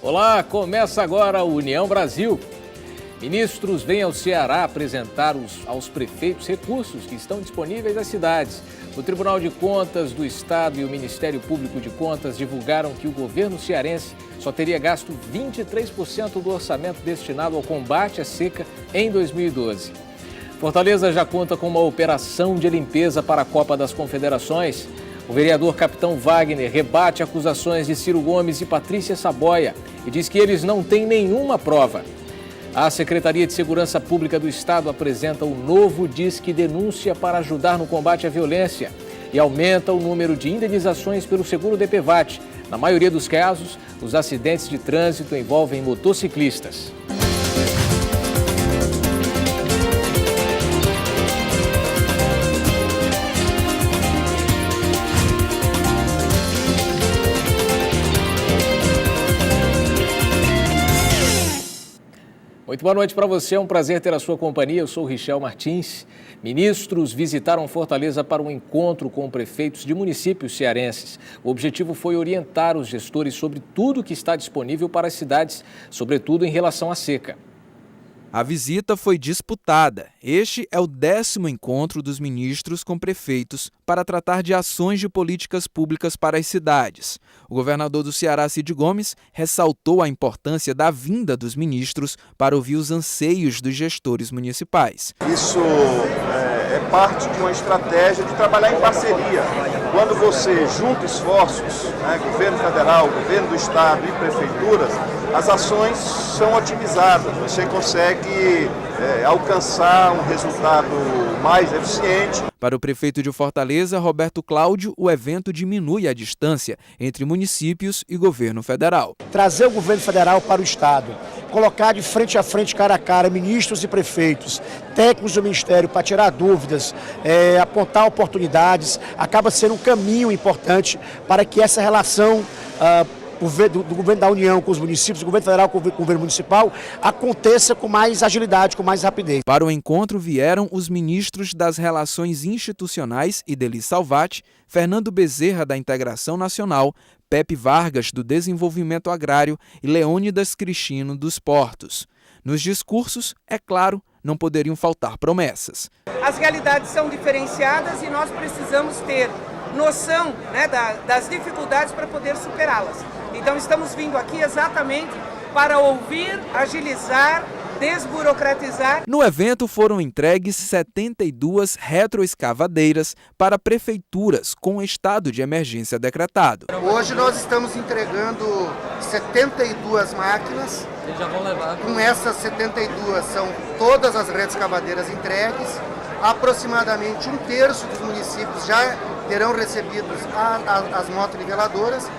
Olá, começa agora o União Brasil. Ministros vêm ao Ceará apresentar aos prefeitos recursos que estão disponíveis às cidades. O Tribunal de Contas do Estado e o Ministério Público de Contas divulgaram que o governo cearense só teria gasto 23% do orçamento destinado ao combate à seca em 2012. Fortaleza já conta com uma operação de limpeza para a Copa das Confederações. O vereador Capitão Wagner rebate acusações de Ciro Gomes e Patrícia Saboia e diz que eles não têm nenhuma prova. A Secretaria de Segurança Pública do Estado apresenta o novo Disque Denúncia para ajudar no combate à violência e aumenta o número de indenizações pelo seguro DPVAT. Na maioria dos casos, os acidentes de trânsito envolvem motociclistas. Muito boa noite para você, é um prazer ter a sua companhia. Eu sou o Richel Martins. Ministros visitaram Fortaleza para um encontro com prefeitos de municípios cearenses. O objetivo foi orientar os gestores sobre tudo que está disponível para as cidades, sobretudo em relação à seca. A visita foi disputada. Este é o 10º encontro dos ministros com prefeitos para tratar de ações de políticas públicas para as cidades. O governador do Ceará, Ciro Gomes, ressaltou a importância da vinda dos ministros para ouvir os anseios dos gestores municipais. Isso é parte de uma estratégia de trabalhar em parceria. Quando você junta esforços, governo federal, governo do estado e prefeituras, as ações são otimizadas, você consegue alcançar um resultado mais eficiente. Para o prefeito de Fortaleza, Roberto Cláudio, o evento diminui a distância entre municípios e governo federal. Trazer o governo federal para o estado, colocar de frente a frente, cara a cara, ministros e prefeitos, técnicos do ministério para tirar dúvidas, apontar oportunidades, acaba sendo um caminho importante para que essa relação do governo da União com os municípios, do governo federal com o governo municipal, aconteça com mais agilidade, com mais rapidez. Para o encontro vieram os ministros das Relações Institucionais, Ideli Salvati, Fernando Bezerra, da Integração Nacional, Pepe Vargas, do Desenvolvimento Agrário e Leônidas Cristino, dos Portos. Nos discursos, é claro, não poderiam faltar promessas. As realidades são diferenciadas e nós precisamos ter noção, das dificuldades para poder superá-las. Então estamos vindo aqui exatamente para ouvir, agilizar, desburocratizar. No evento foram entregues 72 retroescavadeiras para prefeituras com estado de emergência decretado. Hoje nós estamos entregando 72 máquinas. Eles já vão levar. Com essas 72 são todas as retroescavadeiras entregues. Aproximadamente 1/3 dos municípios já terão recebido as motoniveladoras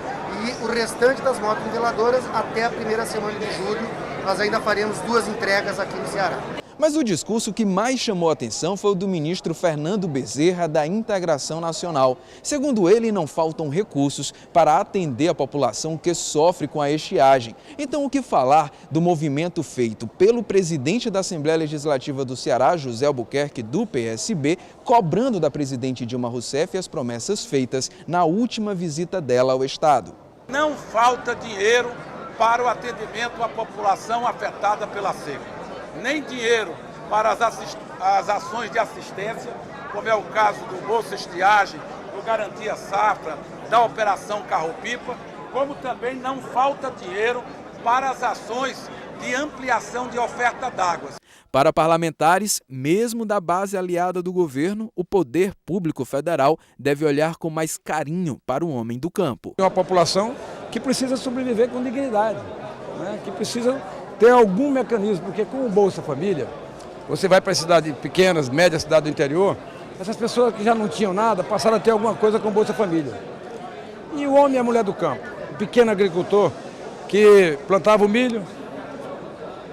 e o restante das motoniveladoras até a primeira semana de julho nós ainda faremos 2 entregas aqui no Ceará. Mas o discurso que mais chamou a atenção foi o do ministro Fernando Bezerra, da Integração Nacional. Segundo ele, não faltam recursos para atender a população que sofre com a estiagem. Então, o que falar do movimento feito pelo presidente da Assembleia Legislativa do Ceará, José Albuquerque, do PSB, cobrando da presidente Dilma Rousseff as promessas feitas na última visita dela ao estado? Não falta dinheiro para o atendimento à população afetada pela seca. Nem dinheiro para as ações de assistência, como é o caso do Bolsa Estiagem, do Garantia Safra, da Operação Carro-Pipa, como também não falta dinheiro para as ações de ampliação de oferta d'água. Para parlamentares, mesmo da base aliada do governo, o poder público federal deve olhar com mais carinho para o homem do campo. É uma população que precisa sobreviver com dignidade, que precisa ter algum mecanismo, porque com o Bolsa Família, você vai para cidades pequenas, médias, cidades do interior, essas pessoas que já não tinham nada passaram a ter alguma coisa com o Bolsa Família. E o homem e a mulher do campo, o pequeno agricultor que plantava o milho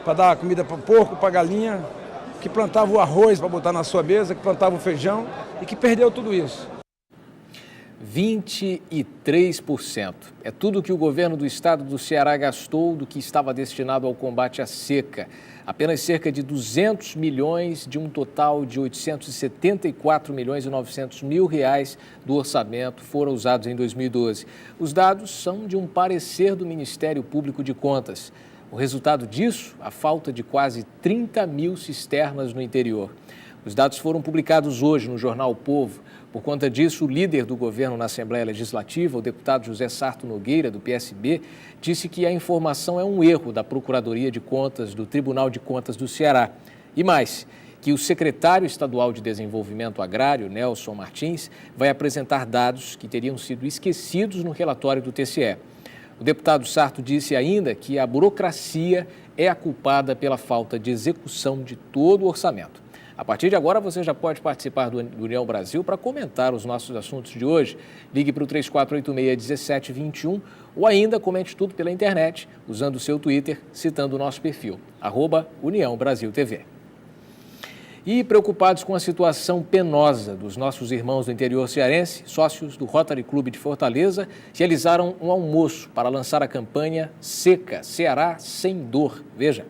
para dar comida para o porco, para a galinha, que plantava o arroz para botar na sua mesa, que plantava o feijão e que perdeu tudo isso. 23%. É tudo que o governo do estado do Ceará gastou do que estava destinado ao combate à seca. Apenas cerca de 200 milhões de um total de 874 milhões e 900 mil reais do orçamento foram usados em 2012. Os dados são de um parecer do Ministério Público de Contas. O resultado disso, a falta de quase 30 mil cisternas no interior. Os dados foram publicados hoje no jornal O Povo. Por conta disso, o líder do governo na Assembleia Legislativa, o deputado José Sarto Nogueira, do PSB, disse que a informação é um erro da Procuradoria de Contas do Tribunal de Contas do Ceará. E mais, que o secretário estadual de Desenvolvimento Agrário, Nelson Martins, vai apresentar dados que teriam sido esquecidos no relatório do TCE. O deputado Sarto disse ainda que a burocracia é a culpada pela falta de execução de todo o orçamento. A partir de agora, você já pode participar do União Brasil para comentar os nossos assuntos de hoje. Ligue para o 3486-1721 ou ainda comente tudo pela internet, usando o seu Twitter, citando o nosso perfil, @União Brasil TV. E preocupados com a situação penosa dos nossos irmãos do interior cearense, sócios do Rotary Clube de Fortaleza realizaram um almoço para lançar a campanha Seca, Ceará Sem Dor. Veja.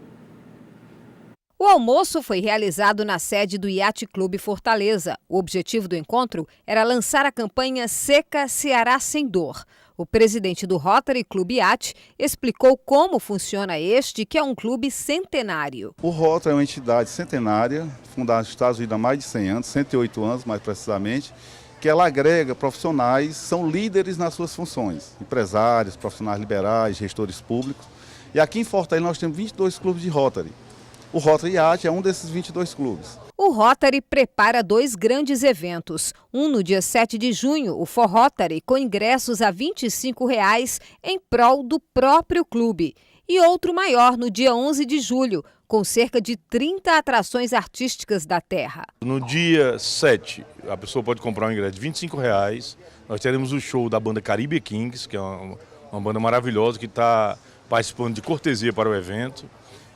O almoço foi realizado na sede do Yacht Clube Fortaleza. O objetivo do encontro era lançar a campanha Seca Ceará Sem Dor. O presidente do Rotary Clube Yacht explicou como funciona este, que é um clube centenário. O Rotary é uma entidade centenária, fundada nos Estados Unidos há mais de 100 anos, 108 anos mais precisamente, que ela agrega profissionais, são líderes nas suas funções, empresários, profissionais liberais, gestores públicos. E aqui em Fortaleza nós temos 22 clubes de Rotary. O Rotary Yacht é um desses 22 clubes. O Rotary prepara 2 grandes eventos. Um no dia 7 de junho, o For Rotary, com ingressos a R$ 25 em prol do próprio clube. E outro maior no dia 11 de julho, com cerca de 30 atrações artísticas da terra. No dia 7, a pessoa pode comprar um ingresso de R$ 25. Nós teremos o show da banda Caribbean Kings, que é uma banda maravilhosa que está participando de cortesia para o evento.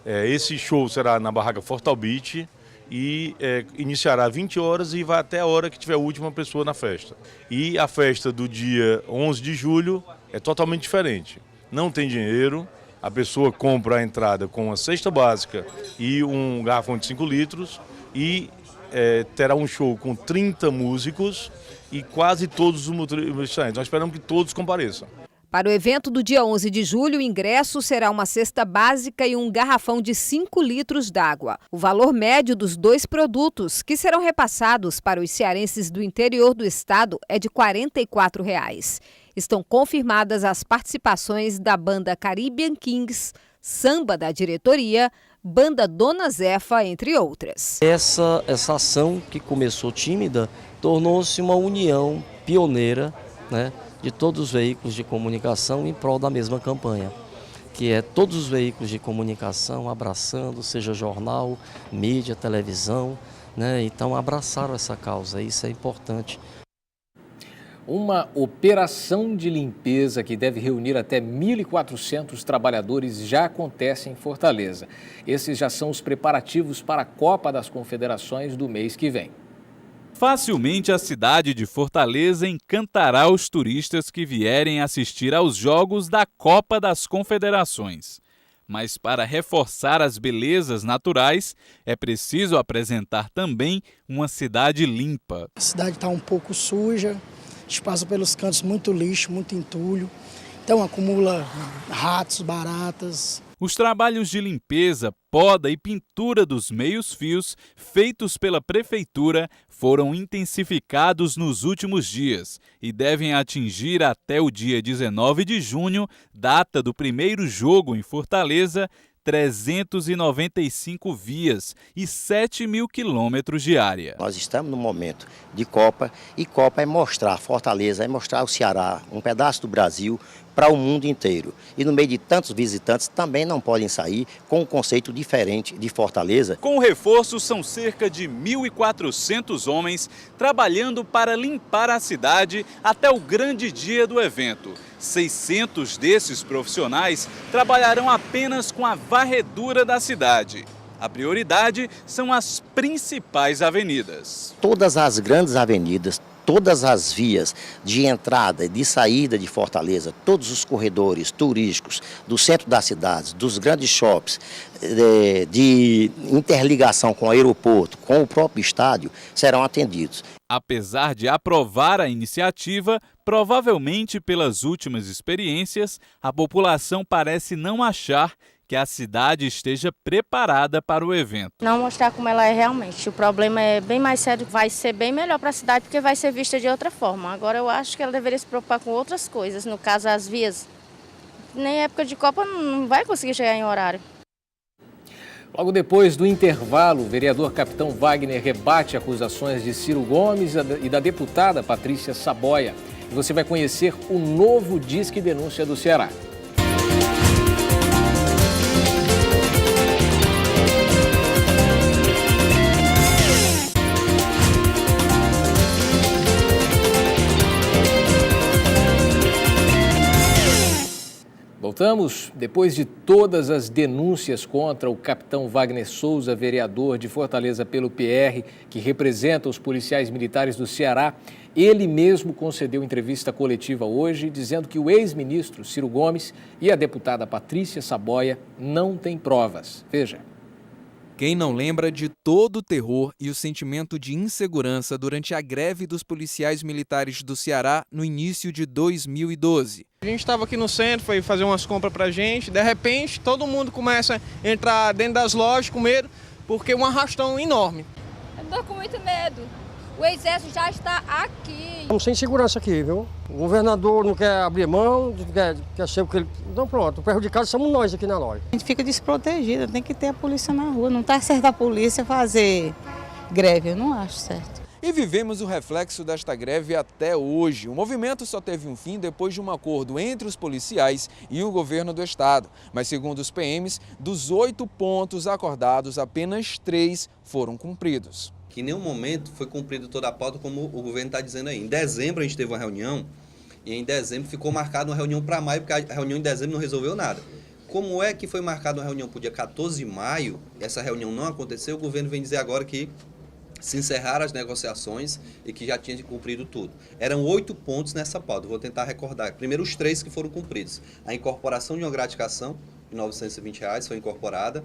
Esse show será na barraca Fortal Beach e iniciará às 20 horas e vai até a hora que tiver a última pessoa na festa. E a festa do dia 11 de julho é totalmente diferente. Não tem dinheiro, a pessoa compra a entrada com uma cesta básica e um garrafão de 5 litros e terá um show com 30 músicos e quase todos os motoristas. Nós esperamos que todos compareçam. Para o evento do dia 11 de julho, o ingresso será uma cesta básica e um garrafão de 5 litros d'água. O valor médio dos 2 produtos, que serão repassados para os cearenses do interior do estado, é de R$ 44. Estão confirmadas as participações da banda Caribbean Kings, Samba da Diretoria, Banda Dona Zefa, entre outras. Essa ação que começou tímida tornou-se uma união pioneira, né, de todos os veículos de comunicação em prol da mesma campanha, que é todos os veículos de comunicação abraçando, seja jornal, mídia, televisão, né? Então abraçaram essa causa, isso é importante. Uma operação de limpeza que deve reunir até 1.400 trabalhadores já acontece em Fortaleza. Esses já são os preparativos para a Copa das Confederações do mês que vem. Facilmente a cidade de Fortaleza encantará os turistas que vierem assistir aos Jogos da Copa das Confederações. Mas para reforçar as belezas naturais, é preciso apresentar também uma cidade limpa. A cidade está um pouco suja, a gente passa pelos cantos muito lixo, muito entulho, então acumula ratos, baratas. Os trabalhos de limpeza, poda e pintura dos meios-fios feitos pela Prefeitura foram intensificados nos últimos dias e devem atingir até o dia 19 de junho, data do primeiro jogo em Fortaleza, 395 vias e 7.000 quilômetros de área. Nós estamos no momento de Copa e Copa é mostrar Fortaleza, é mostrar o Ceará, um pedaço do Brasil, para o mundo inteiro. E no meio de tantos visitantes também não podem sair com um conceito diferente de Fortaleza. Com o reforço, são cerca de 1.400 homens trabalhando para limpar a cidade até o grande dia do evento. 600 desses profissionais trabalharão apenas com a varredura da cidade. A prioridade são as principais avenidas. Todas as grandes avenidas, todas as vias de entrada e de saída de Fortaleza, todos os corredores turísticos do centro das cidades, dos grandes shoppings, de interligação com o aeroporto, com o próprio estádio, serão atendidos. Apesar de aprovar a iniciativa, provavelmente pelas últimas experiências, a população parece não achar que a cidade esteja preparada para o evento. Não mostrar como ela é realmente. O problema é bem mais sério, vai ser bem melhor para a cidade porque vai ser vista de outra forma. Agora eu acho que ela deveria se preocupar com outras coisas, no caso as vias. Nem época de Copa não vai conseguir chegar em horário. Logo depois do intervalo, o vereador Capitão Wagner rebate acusações de Ciro Gomes e da deputada Patrícia Saboia. E você vai conhecer o novo Disque Denúncia do Ceará. Voltamos. Depois de todas as denúncias contra o capitão Wagner Souza, vereador de Fortaleza pelo PR, que representa os policiais militares do Ceará, ele mesmo concedeu entrevista coletiva hoje, dizendo que o ex-ministro Ciro Gomes e a deputada Patrícia Saboia não têm provas. Veja. Quem não lembra de todo o terror e o sentimento de insegurança durante a greve dos policiais militares do Ceará no início de 2012? A gente estava aqui no centro, foi fazer umas compras pra gente, de repente todo mundo começa a entrar dentro das lojas com medo, porque é um arrastão enorme. Eu tô com muito medo. O exército já está aqui. Estamos sem segurança aqui, viu? O governador não quer abrir mão, quer ser o que ele... Então pronto, o prejudicado somos nós aqui na loja. A gente fica desprotegida, tem que ter a polícia na rua. Não está certo a polícia fazer greve, eu não acho certo. E vivemos o reflexo desta greve até hoje. O movimento só teve um fim depois de um acordo entre os policiais e o governo do estado. Mas segundo os PMs, dos 8 pontos acordados, apenas 3 foram cumpridos. Que em nenhum momento foi cumprido toda a pauta, como o governo está dizendo aí. Em dezembro a gente teve uma reunião e em dezembro ficou marcada uma reunião para maio, porque a reunião em dezembro não resolveu nada. Como é que foi marcada uma reunião para o dia 14 de maio, essa reunião não aconteceu, o governo vem dizer agora que se encerraram as negociações e que já tinha cumprido tudo. Eram 8 pontos nessa pauta, vou tentar recordar. Primeiro os 3 que foram cumpridos. A incorporação de uma gratificação de R$ 920 foi incorporada.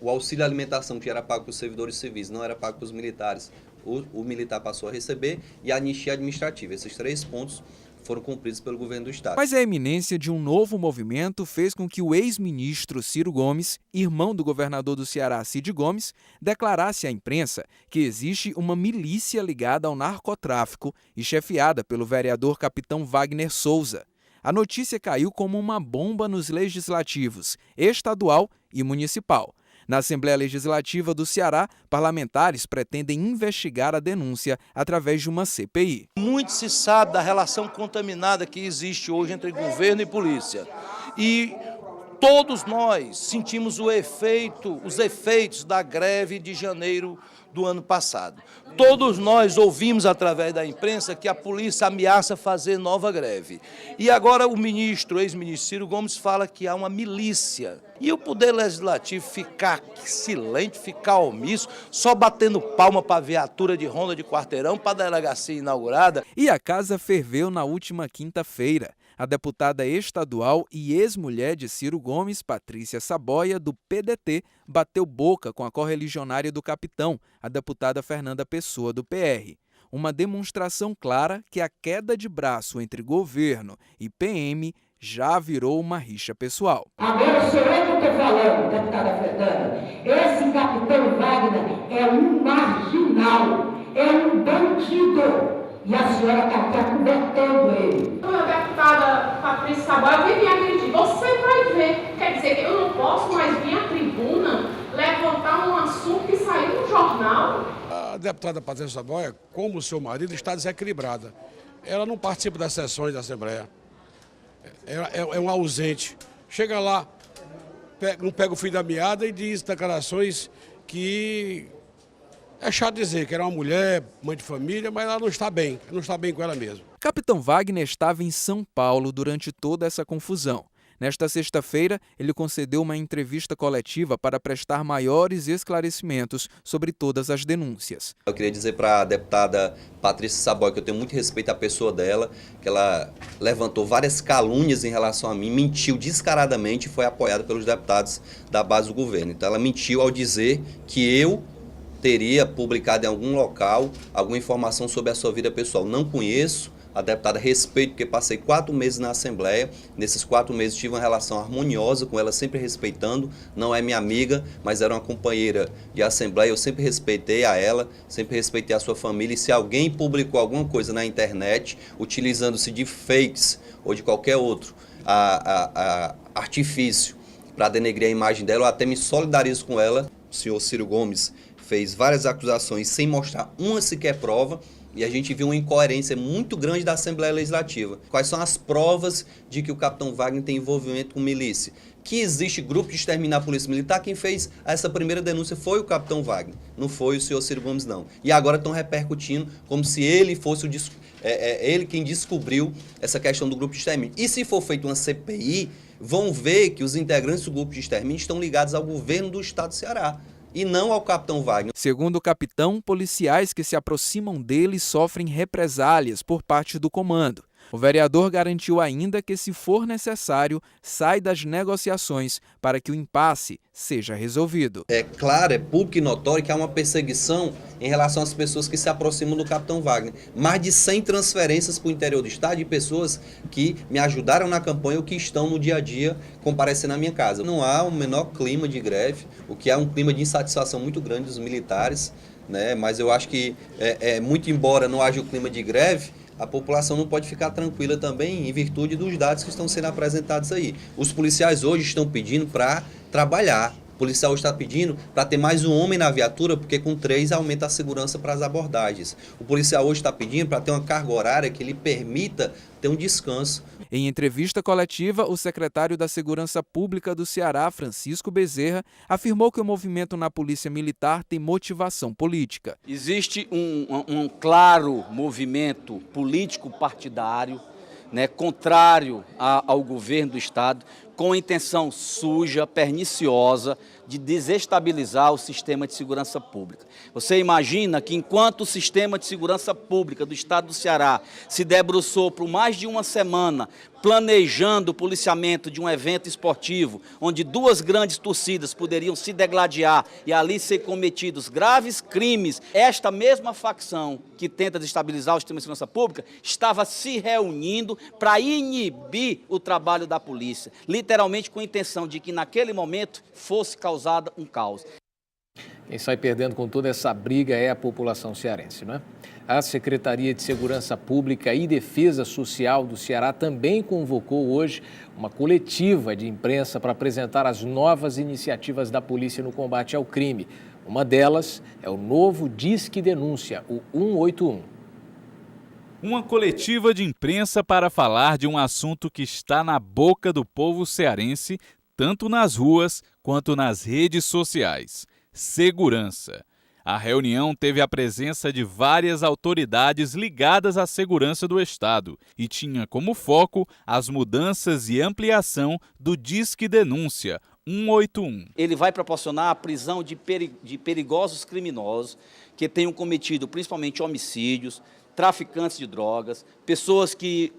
O auxílio alimentação que era pago para os servidores civis não era pago para os militares, o militar passou a receber, e a anistia administrativa. Esses 3 pontos foram cumpridos pelo governo do estado. Mas a iminência de um novo movimento fez com que o ex-ministro Ciro Gomes, irmão do governador do Ceará, Cid Gomes, declarasse à imprensa que existe uma milícia ligada ao narcotráfico e chefiada pelo vereador Capitão Wagner Souza. A notícia caiu como uma bomba nos legislativos estadual e municipal. Na Assembleia Legislativa do Ceará, parlamentares pretendem investigar a denúncia através de uma CPI. Muito se sabe da relação contaminada que existe hoje entre governo e polícia. E todos nós sentimos os efeitos da greve de janeiro do ano passado. Todos nós ouvimos através da imprensa que a polícia ameaça fazer nova greve. E agora o ex-ministro Ciro Gomes fala que há uma milícia. E o Poder Legislativo ficar silente, ficar omisso, só batendo palma para a viatura de ronda de quarteirão, para a delegacia inaugurada. E a casa ferveu na última quinta-feira. A deputada estadual e ex-mulher de Ciro Gomes, Patrícia Saboia, do PDT, bateu boca com a correligionária do capitão, a deputada Fernanda Pessoa, do PR. Uma demonstração clara que a queda de braço entre governo e PM já virou uma rixa pessoal. Agora sou eu que estou falando, deputada Fernanda. Esse capitão Wagner é um marginal, é um bandido. E a senhora está cobertando ele. A deputada Patrícia Saboia vem me agredir. Você vai ver. Quer dizer que eu não posso mais vir à tribuna levantar um assunto que saiu no jornal? A deputada Patrícia Saboia, como o seu marido, está desequilibrada. Ela não participa das sessões da Assembleia. É um ausente. Chega lá, não pega o fim da meada e diz declarações que... É chato dizer que era uma mulher, mãe de família, mas ela não está bem com ela mesma. Capitão Wagner estava em São Paulo durante toda essa confusão. Nesta sexta-feira, ele concedeu uma entrevista coletiva para prestar maiores esclarecimentos sobre todas as denúncias. Eu queria dizer para a deputada Patrícia Saboia que eu tenho muito respeito à pessoa dela, que ela levantou várias calúnias em relação a mim, mentiu descaradamente e foi apoiada pelos deputados da base do governo. Então ela mentiu ao dizer que eu teria publicado em algum local alguma informação sobre a sua vida pessoal. Não conheço a deputada, respeito, porque passei 4 meses na Assembleia. Nesses 4 meses tive uma relação harmoniosa com ela, sempre respeitando. Não é minha amiga, mas era uma companheira de Assembleia. Eu sempre respeitei a ela, sempre respeitei a sua família. E se alguém publicou alguma coisa na internet, utilizando-se de fakes ou de qualquer outro artifício para denegrir a imagem dela, eu até me solidarizo com ela. O senhor Ciro Gomes fez várias acusações sem mostrar uma sequer prova. E a gente viu uma incoerência muito grande da Assembleia Legislativa. Quais são as provas de que o capitão Wagner tem envolvimento com milícia? Que existe grupo de exterminar a Polícia Militar? Quem fez essa primeira denúncia foi o capitão Wagner, não foi o senhor Ciro Gomes, não. E agora estão repercutindo como se ele fosse ele quem descobriu essa questão do grupo de extermínio. E se for feita uma CPI, vão ver que os integrantes do grupo de extermínio estão ligados ao governo do estado do Ceará e não ao capitão Wagner. Segundo o capitão, policiais que se aproximam dele sofrem represálias por parte do comando. O vereador garantiu ainda que, se for necessário, sai das negociações para que o impasse seja resolvido. É claro, é público e notório que há uma perseguição em relação às pessoas que se aproximam do capitão Wagner. Mais de 100 transferências para o interior do estado de pessoas que me ajudaram na campanha ou que estão no dia a dia comparecendo na minha casa. Não há o menor clima de greve, o que há um clima de insatisfação muito grande dos militares, né? Mas eu acho que, muito embora não haja o clima de greve, a população não pode ficar tranquila também em virtude dos dados que estão sendo apresentados aí. Os policiais hoje estão pedindo para trabalhar. O policial está pedindo para ter mais um homem na viatura, porque com 3 aumenta a segurança para as abordagens. O policial hoje está pedindo para ter uma carga horária que lhe permita ter um descanso. Em entrevista coletiva, o secretário da Segurança Pública do Ceará, Francisco Bezerra, afirmou que o movimento na Polícia Militar tem motivação política. Existe um claro movimento político partidário, né, contrário ao governo do estado, com intenção suja, perniciosa, de desestabilizar o sistema de segurança pública. Você imagina que enquanto o sistema de segurança pública do estado do Ceará se debruçou por mais de uma semana planejando o policiamento de um evento esportivo, onde 2 grandes torcidas poderiam se degladiar e ali ser cometidos graves crimes, esta mesma facção que tenta desestabilizar o sistema de segurança pública estava se reunindo para inibir o trabalho da polícia, literalmente com a intenção de que naquele momento fosse causado um caos. Quem sai perdendo com toda essa briga é a população cearense, não é? A Secretaria de Segurança Pública e Defesa Social do Ceará também convocou hoje uma coletiva de imprensa para apresentar as novas iniciativas da polícia no combate ao crime. Uma delas é o novo Disque Denúncia, o 181. Uma coletiva de imprensa para falar de um assunto que está na boca do povo cearense, tanto nas ruas quanto nas redes sociais: segurança. A reunião teve a presença de várias autoridades ligadas à segurança do Estado e tinha como foco as mudanças e ampliação do Disque Denúncia 181. Ele vai proporcionar a prisão de perigosos criminosos que tenham cometido principalmente homicídios, traficantes de drogas, pessoas que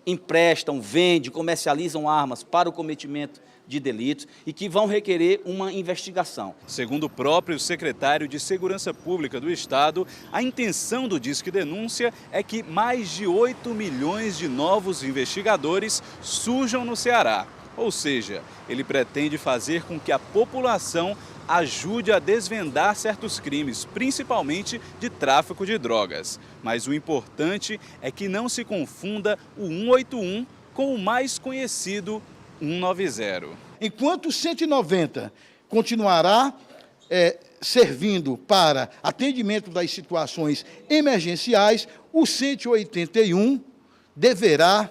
emprestam, vendem, comercializam armas para o cometimento de delitos e que vão requerer uma investigação. Segundo o próprio secretário de Segurança Pública do Estado, a intenção do Disque Denúncia é que mais de 8 milhões de novos investigadores surjam no Ceará. Ou seja, ele pretende fazer com que a população ajude a desvendar certos crimes, principalmente de tráfico de drogas. Mas o importante é que não se confunda o 181 com o mais conhecido 190. Enquanto o 190 continuará servindo para atendimento das situações emergenciais, o 181 deverá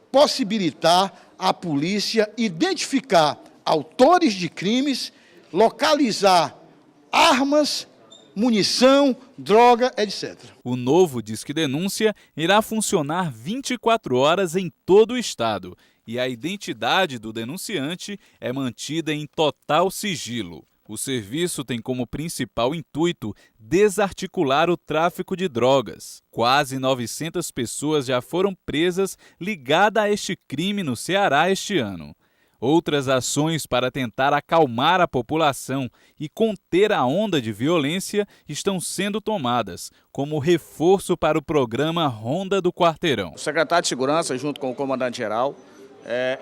possibilitar à polícia identificar autores de crimes, localizar armas, munição, droga, etc. O novo Disque Denúncia irá funcionar 24 horas em todo o estado e a identidade do denunciante é mantida em total sigilo. O serviço tem como principal intuito desarticular o tráfico de drogas. Quase 900 pessoas já foram presas ligadas a este crime no Ceará este ano. Outras ações para tentar acalmar a população e conter a onda de violência estão sendo tomadas, como reforço para o programa Ronda do Quarteirão. O secretário de Segurança, junto com o comandante-geral,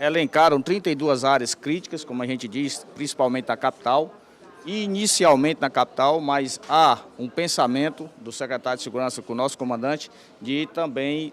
elencaram 32 áreas críticas, como a gente diz, principalmente na capital, e inicialmente na capital, mas há um pensamento do secretário de Segurança com o nosso comandante de também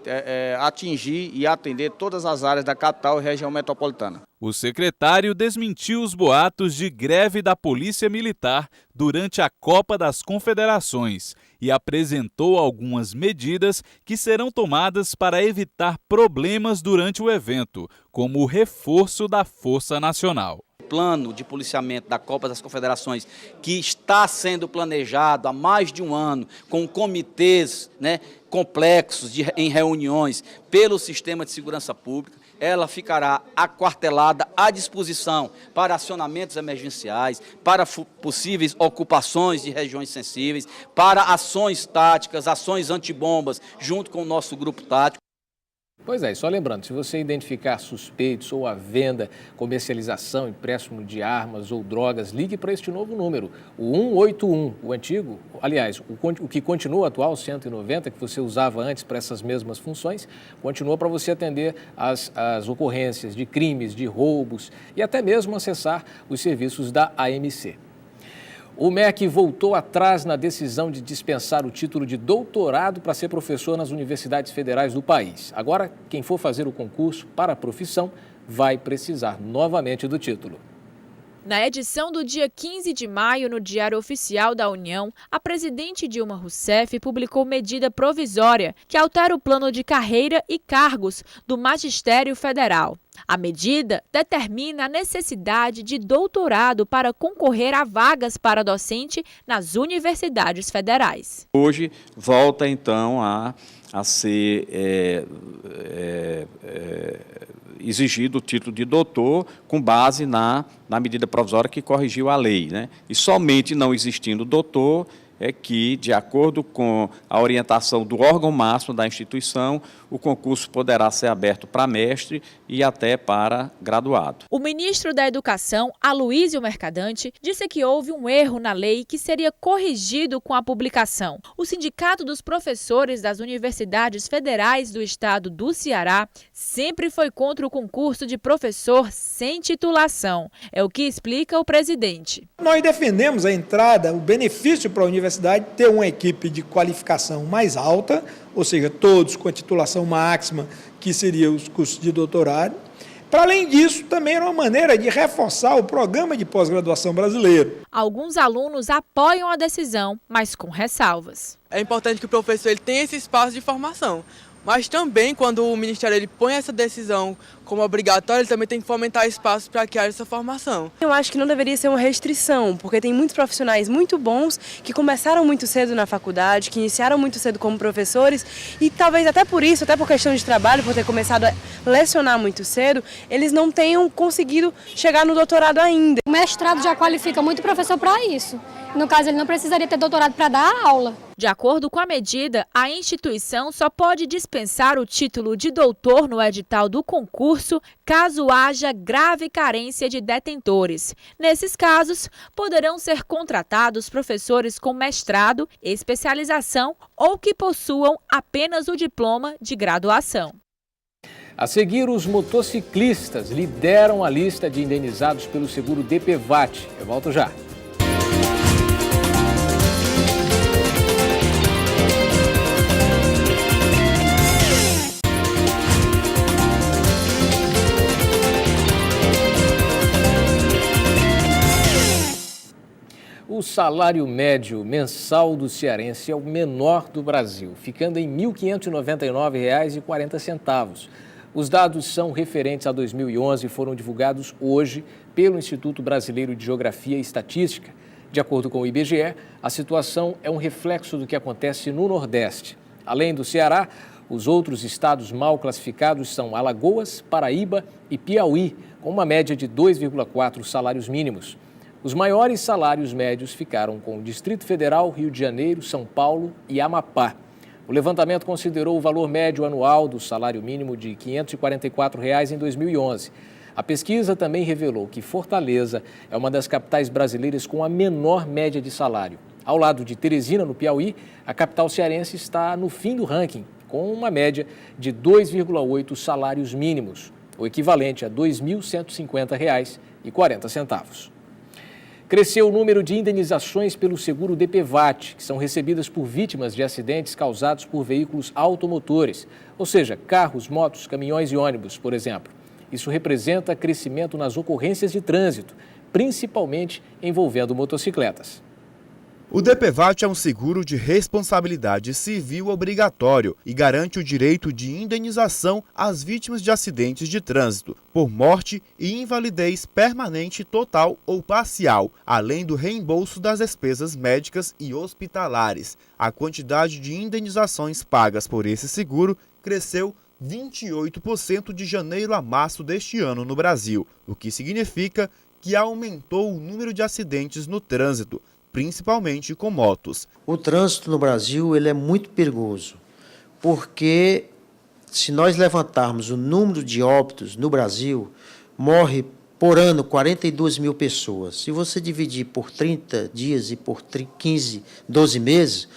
atingir e atender todas as áreas da capital e região metropolitana. O secretário desmentiu os boatos de greve da Polícia Militar durante a Copa das Confederações e apresentou algumas medidas que serão tomadas para evitar problemas durante o evento, como o reforço da Força Nacional. Plano de policiamento da Copa das Confederações, que está sendo planejado há mais de um ano, com comitês complexos em reuniões pelo Sistema de Segurança Pública, ela ficará aquartelada à disposição para acionamentos emergenciais, para possíveis ocupações de regiões sensíveis, para ações táticas, ações antibombas, junto com o nosso grupo tático. Pois é, só lembrando, se você identificar suspeitos ou a venda, comercialização, empréstimo de armas ou drogas, ligue para este novo número, o 181, o antigo, aliás, o que continua atual, 190, que você usava antes para essas mesmas funções, continua para você atender as ocorrências de crimes, de roubos e até mesmo acessar os serviços da AMC. O MEC voltou atrás na decisão de dispensar o título de doutorado para ser professor nas universidades federais do país. Agora, quem for fazer o concurso para a profissão vai precisar novamente do título. Na edição do dia 15 de maio, no Diário Oficial da União, a presidente Dilma Rousseff publicou medida provisória que altera o plano de carreira e cargos do Magistério Federal. A medida determina a necessidade de doutorado para concorrer a vagas para docente nas universidades federais. Hoje volta então a ser exigido o título de doutor com base na medida provisória que corrigiu a lei, né? E somente não existindo doutor é que, de acordo com a orientação do órgão máximo da instituição, o concurso poderá ser aberto para mestre e até para graduado. O ministro da Educação, Aloysio Mercadante, disse que houve um erro na lei que seria corrigido com a publicação. O Sindicato dos Professores das Universidades Federais do Estado do Ceará sempre foi contra o concurso de professor sem titulação. É o que explica o presidente. Nós defendemos a entrada, o benefício para a universidade ter uma equipe de qualificação mais alta, ou seja, todos com a titulação máxima, que seria os cursos de doutorado. Para além disso, também era uma maneira de reforçar o programa de pós-graduação brasileiro. Alguns alunos apoiam a decisão, mas com ressalvas. É importante que o professor tenha esse espaço de formação. Mas também, quando o Ministério põe essa decisão como obrigatória, ele também tem que fomentar espaços para que haja essa formação. Eu acho que não deveria ser uma restrição, porque tem muitos profissionais muito bons que começaram muito cedo na faculdade, que iniciaram muito cedo como professores e talvez até por isso, até por questão de trabalho, por ter começado a lecionar muito cedo, eles não tenham conseguido chegar no doutorado ainda. O mestrado já qualifica muito professor para isso. No caso, ele não precisaria ter doutorado para dar aula. De acordo com a medida, a instituição só pode dispensar o título de doutor no edital do concurso caso haja grave carência de detentores. Nesses casos, poderão ser contratados professores com mestrado, especialização ou que possuam apenas o diploma de graduação. A seguir, os motociclistas lideram a lista de indenizados pelo seguro DPVAT. Eu volto já. O salário médio mensal do cearense é o menor do Brasil, ficando em R$ 1.599,40. Os dados são referentes a 2011 e foram divulgados hoje pelo Instituto Brasileiro de Geografia e Estatística. De acordo com o IBGE, a situação é um reflexo do que acontece no Nordeste. Além do Ceará, Os outros estados mal classificados são Alagoas, Paraíba e Piauí, com uma média de 2,4 salários mínimos. Os maiores salários médios ficaram com o Distrito Federal, Rio de Janeiro, São Paulo e Amapá. O levantamento considerou o valor médio anual do salário mínimo de R$ 544 em 2011. A pesquisa também revelou que Fortaleza é uma das capitais brasileiras com a menor média de salário. Ao lado de Teresina, no Piauí, a capital cearense está no fim do ranking, com uma média de 2,8 salários mínimos, o equivalente a R$ 2.150,40. Cresceu o número de indenizações pelo seguro DPVAT, que são recebidas por vítimas de acidentes causados por veículos automotores, ou seja, carros, motos, caminhões e ônibus, por exemplo. Isso representa crescimento nas ocorrências de trânsito, principalmente envolvendo motocicletas. O DPVAT é um seguro de responsabilidade civil obrigatório e garante o direito de indenização às vítimas de acidentes de trânsito por morte e invalidez permanente, total ou parcial, além do reembolso das despesas médicas e hospitalares. A quantidade de indenizações pagas por esse seguro cresceu 28% de janeiro a março deste ano no Brasil, o que significa que aumentou o número de acidentes no trânsito, principalmente com motos. O trânsito no Brasil ele é muito perigoso, porque se nós levantarmos o número de óbitos no Brasil, morre por ano 42 mil pessoas. Se você dividir por 30 dias e por 12 meses,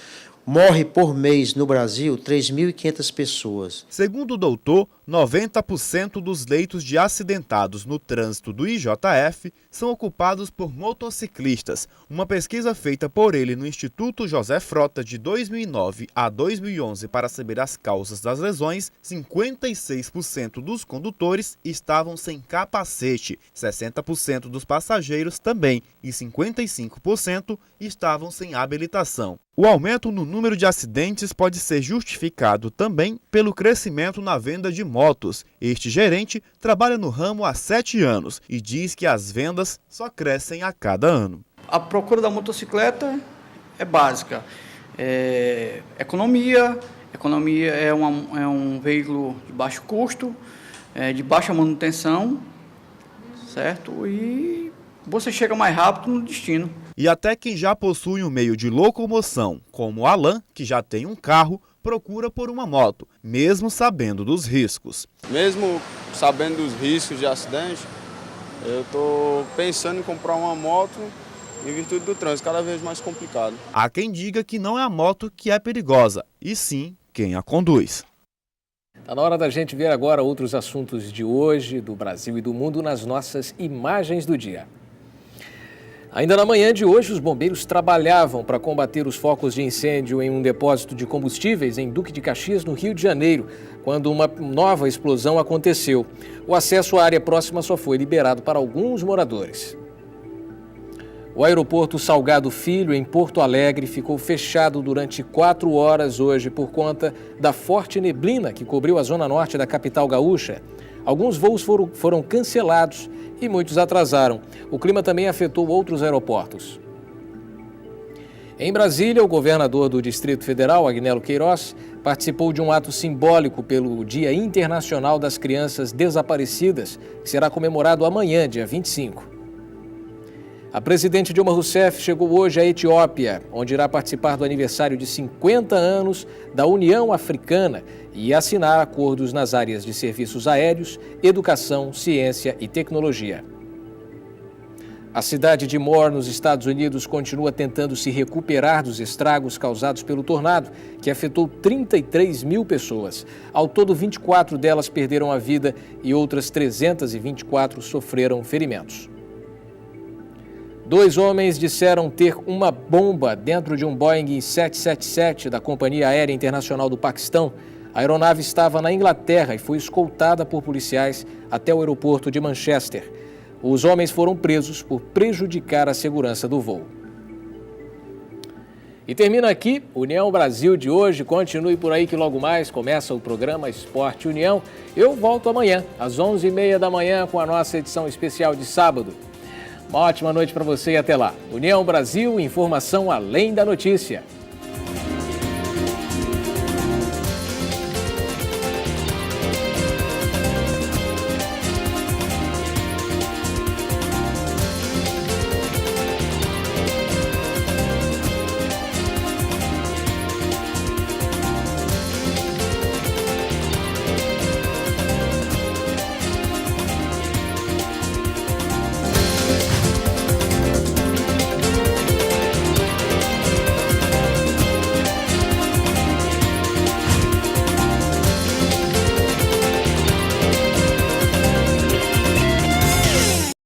morre por mês no Brasil 3.500 pessoas. Segundo o doutor, 90% dos leitos de acidentados no trânsito do IJF são ocupados por motociclistas. Uma pesquisa feita por ele no Instituto José Frota de 2009 a 2011 para saber as causas das lesões, 56% dos condutores estavam sem capacete, 60% dos passageiros também e 55% estavam sem habilitação. O aumento no número de acidentes pode ser justificado também pelo crescimento na venda de motos. Este gerente trabalha no ramo há 7 anos e diz que as vendas só crescem a cada ano. A procura da motocicleta é básica. Economia é um veículo de baixo custo, de baixa manutenção, certo? E você chega mais rápido no destino. E até quem já possui um meio de locomoção, como o Alan, que já tem um carro, procura por uma moto, mesmo sabendo dos riscos. Mesmo sabendo dos riscos de acidente, eu estou pensando em comprar uma moto em virtude do trânsito, cada vez mais complicado. Há quem diga que não é a moto que é perigosa, e sim quem a conduz. Está na hora da gente ver agora outros assuntos de hoje, do Brasil e do mundo, nas nossas imagens do dia. Ainda na manhã de hoje, os bombeiros trabalhavam para combater os focos de incêndio em um depósito de combustíveis em Duque de Caxias, no Rio de Janeiro, quando uma nova explosão aconteceu. O acesso à área próxima só foi liberado para alguns moradores. O aeroporto Salgado Filho, em Porto Alegre, ficou fechado durante 4 horas hoje por conta da forte neblina que cobriu a zona norte da capital gaúcha. Alguns voos foram cancelados e muitos atrasaram. O clima também afetou outros aeroportos. Em Brasília, o governador do Distrito Federal, Agnello Queiroz, participou de um ato simbólico pelo Dia Internacional das Crianças Desaparecidas, que será comemorado amanhã, dia 25. A presidente Dilma Rousseff chegou hoje à Etiópia, onde irá participar do aniversário de 50 anos da União Africana e assinar acordos nas áreas de serviços aéreos, educação, ciência e tecnologia. A cidade de Moore, nos Estados Unidos, continua tentando se recuperar dos estragos causados pelo tornado, que afetou 33 mil pessoas. Ao todo, 24 delas perderam a vida e outras 324 sofreram ferimentos. 2 homens disseram ter uma bomba dentro de um Boeing 777 da Companhia Aérea Internacional do Paquistão. A aeronave estava na Inglaterra e foi escoltada por policiais até o aeroporto de Manchester. Os homens foram presos por prejudicar a segurança do voo. E termina aqui União Brasil de hoje. Continue por aí que logo mais começa o programa Esporte União. Eu volto amanhã, às 11h30 da manhã, com a nossa edição especial de sábado. Uma ótima noite para você e até lá. União Brasil, informação além da notícia.